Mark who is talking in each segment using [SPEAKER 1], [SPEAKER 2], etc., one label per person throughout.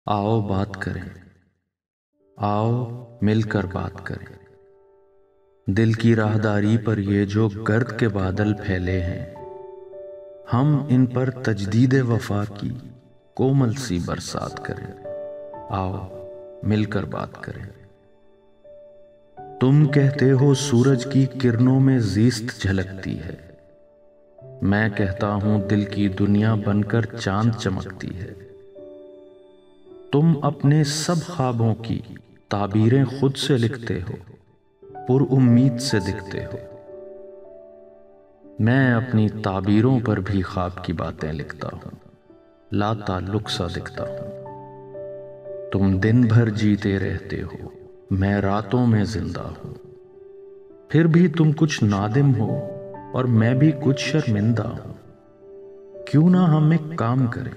[SPEAKER 1] आओ बात करें, आओ मिलकर बात करें। दिल की राहदारी पर ये जो गर्द के बादल फैले हैं, हम इन पर तजदीद वफा की कोमल सी बरसात करें। आओ मिलकर बात करें। तुम कहते हो सूरज की किरणों में ज़ीस्त झलकती है, मैं कहता हूं दिल की दुनिया बनकर चांद चमकती है। तुम अपने सब ख्वाबों की ताबीरें खुद से लिखते हो, पुरउम्मीद से दिखते हो। मैं अपनी ताबीरों पर भी ख्वाब की बातें लिखता हूं, लाताल्लुक सा दिखता हूं। तुम दिन भर जीते रहते हो, मैं रातों में जिंदा हूं। फिर भी तुम कुछ नादिम हो और मैं भी कुछ शर्मिंदा हूं। क्यों ना हम एक काम करें,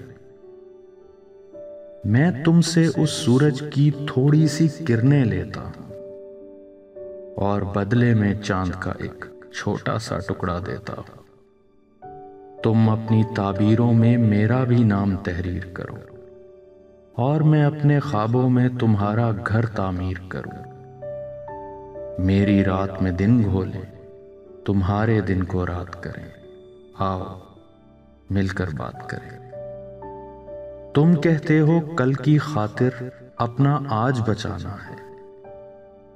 [SPEAKER 1] मैं तुमसे उस सूरज की थोड़ी सी किरणें लेता हूं और बदले में चांद का एक छोटा सा टुकड़ा देता हूं। तुम अपनी ताबीरों में मेरा भी नाम तहरीर करो और मैं अपने ख्वाबों में तुम्हारा घर तामीर करूं। मेरी रात में दिन घोले, तुम्हारे दिन को रात करें। आओ मिलकर बात करें। तुम कहते हो कल की खातिर अपना आज बचाना है,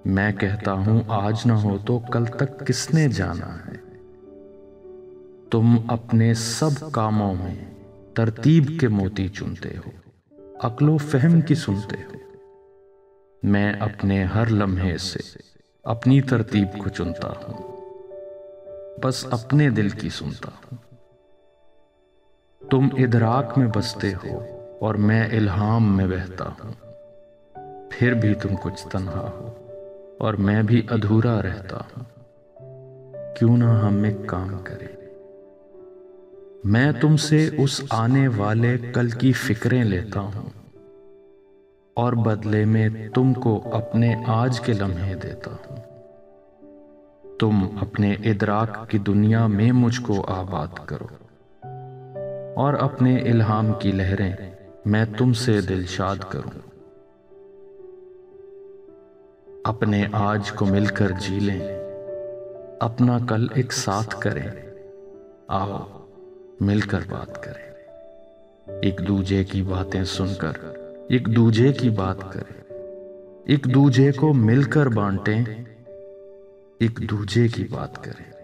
[SPEAKER 1] मैं कहता हूं आज ना हो तो कल तक किसने जाना है। तुम अपने सब कामों में तरतीब के मोती चुनते हो, अक्लो फहम की सुनते हो। मैं अपने हर लम्हे से अपनी तरतीब को चुनता हूं, बस अपने दिल की सुनता हूं। तुम इदराक में बसते हो और मैं इल्हाम में बहता हूं। फिर भी तुम कुछ तन्हा हो और मैं भी अधूरा रहता हूं। क्यों ना हम एक काम करें, मैं तुमसे उस आने वाले कल की फिक्रें लेता हूं और बदले में तुमको अपने आज के लम्हे देता हूं। तुम अपने इदराक की दुनिया में मुझको आबाद करो और अपने इल्हाम की लहरें मैं तुमसे दिलशाद करूं। अपने आज को मिलकर जी लें, अपना कल एक साथ करें। आओ मिलकर बात करें। एक दूजे की बातें सुनकर एक दूजे की बात करें। एक दूजे को मिलकर बांटें, एक दूजे की बात करें।